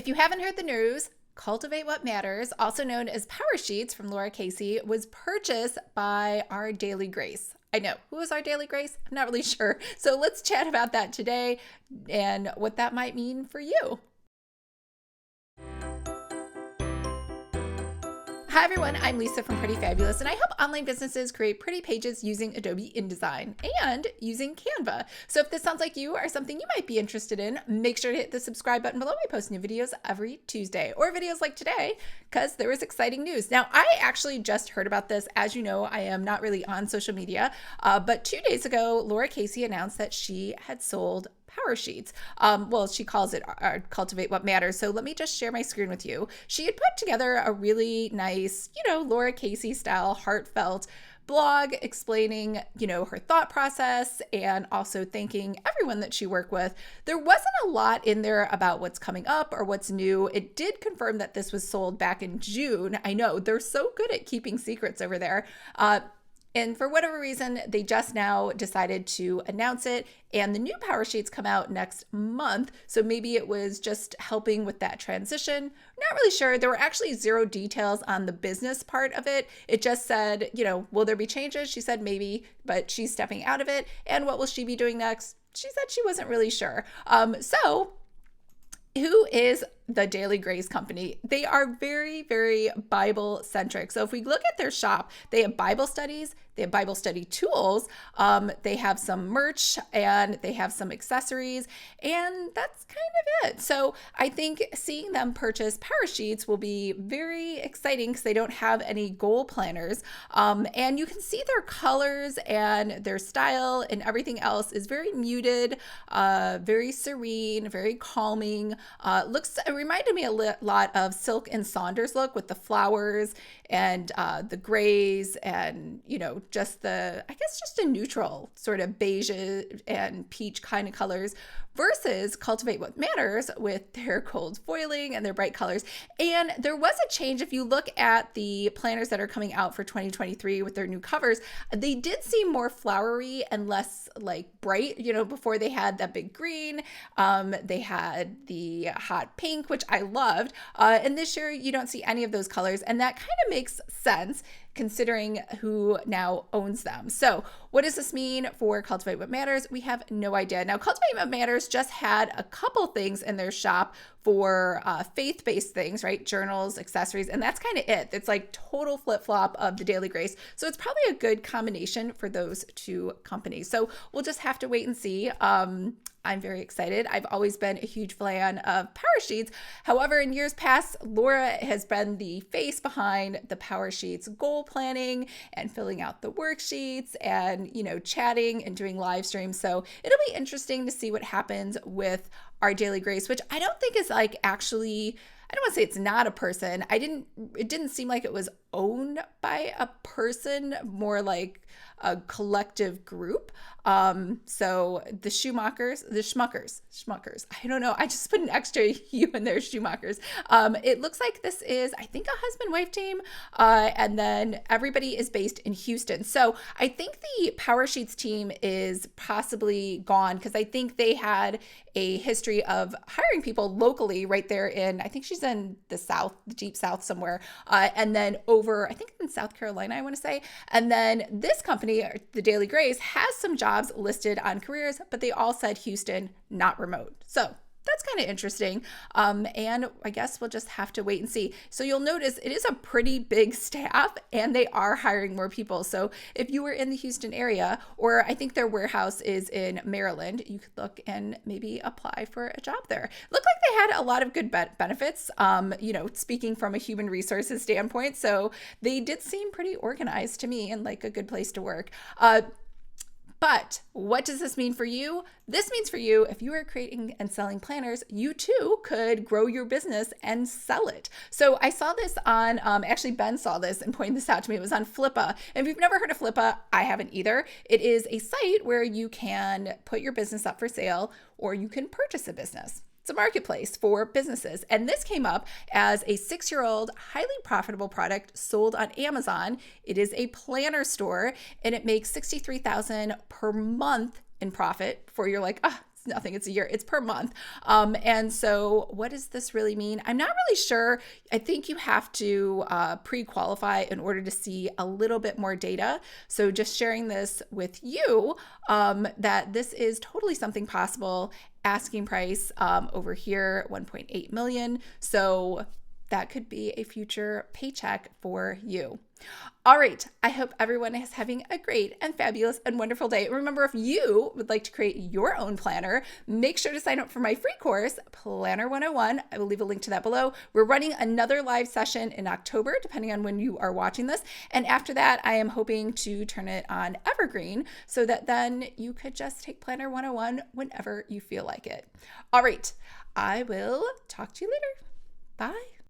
If you haven't heard the news, Cultivate What Matters, also known as Powersheets from Lara Casey, was purchased by Our Daily Grace. I know. Who is Our Daily Grace? I'm not really sure. So let's chat about that today and what that might mean for you. Hi everyone, I'm Lisa from Pretty Fabulous, and I help online businesses create pretty pages using Adobe InDesign and using Canva. So if this sounds like you or something you might be interested in, make sure to hit the subscribe button below. I post new videos every Tuesday, or videos like today, because there was exciting news. Now, I actually just heard about this. As you know, I am not really on social media, but 2 days ago, Lara Casey announced that she had sold Powersheets. Well, she calls it Cultivate What Matters. So let me just share my screen with you. She had put together a really nice, Lara Casey style, heartfelt blog explaining, her thought process and also thanking everyone that she worked with. There wasn't a lot in there about what's coming up or what's new. It did confirm that this was sold back in June. I know they're so good at keeping secrets over there. And for whatever reason, they just now decided to announce it, and the new Powersheets come out next month. So maybe it was just helping with that transition. Not really sure. There were actually zero details on the business part of it. It just said, will there be changes? She said maybe, but she's stepping out of it. And what will she be doing next? She said she wasn't really sure. So who is the Daily Grace Company? They are very, very Bible centric. So if we look at their shop, they have Bible studies, they have Bible study tools, they have some merch, and they have some accessories, and that's kind of it. So I think seeing them purchase Powersheets will be very exciting because they don't have any goal planners, and you can see their colors and their style and everything else is very muted, very serene, very calming. It reminded me a lot of Silk and Saunders look with the flowers and the grays and, just just a neutral sort of beige and peach kind of colors versus Cultivate What Matters with their gold foiling and their bright colors. And there was a change. If you look at the planners that are coming out for 2023 with their new covers, they did seem more flowery and less bright. Before they had that big green, they had the hot pink, which I loved. And this year you don't see any of those colors. And that kind of makes sense considering who now owns them. So what does this mean for Cultivate What Matters? We have no idea. Now, Cultivate What Matters just had a couple things in their shop for faith-based things, right? Journals, accessories, and that's kind of it. It's like total flip-flop of the Daily Grace. So it's probably a good combination for those two companies. So we'll just have to wait and see. I'm very excited. I've always been a huge fan of Powersheets. However, in years past, Lara has been the face behind the Powersheets goal planning and filling out the worksheets and, chatting and doing live streams. So it'll be interesting to see what happens with Our Daily Grace, which I don't think is actually, I don't want to say it's not a person. It didn't seem like it was owned by a person, more like a collective group. So the Schmuckers, I don't know. I just put an extra U in there, Schmuckers. It looks like this is, I think, a husband-wife team. And then everybody is based in Houston. So I think the Powersheets team is possibly gone because I think they had a history of hiring people locally right there I think she's in the South, the deep South somewhere. And then over, I think in South Carolina, I want to say. And then this company, the Daily Grace, has some jobs listed on careers, but they all said Houston, not remote. So that's kind of interesting. And I guess we'll just have to wait and see. So you'll notice it is a pretty big staff and they are hiring more people. So if you were in the Houston area, or I think their warehouse is in Maryland, you could look and maybe apply for a job there. Looked like they had a lot of good benefits, speaking from a human resources standpoint. So they did seem pretty organized to me and like a good place to work. But what does this mean for you? This means for you, if you are creating and selling planners, you too could grow your business and sell it. So I saw this on, actually Ben saw this and pointed this out to me. It was on Flippa. And if you've never heard of Flippa, I haven't either. It is a site where you can put your business up for sale or you can purchase a business. It's a marketplace for businesses. And this came up as a 6-year-old, highly profitable product sold on Amazon. It is a planner store and it makes $63,000 per month in profit. Before you're like, It's nothing. It's a year. It's per month. And so what does this really mean? I'm not really sure. I think you have to pre-qualify in order to see a little bit more data. So just sharing this with you, that this is totally something possible. Asking price over here, 1.8 million. So that could be a future paycheck for you. All right. I hope everyone is having a great and fabulous and wonderful day. Remember, if you would like to create your own planner, make sure to sign up for my free course, Planner 101. I will leave a link to that below. We're running another live session in October, depending on when you are watching this. And after that, I am hoping to turn it on evergreen so that then you could just take Planner 101 whenever you feel like it. All right. I will talk to you later. Bye.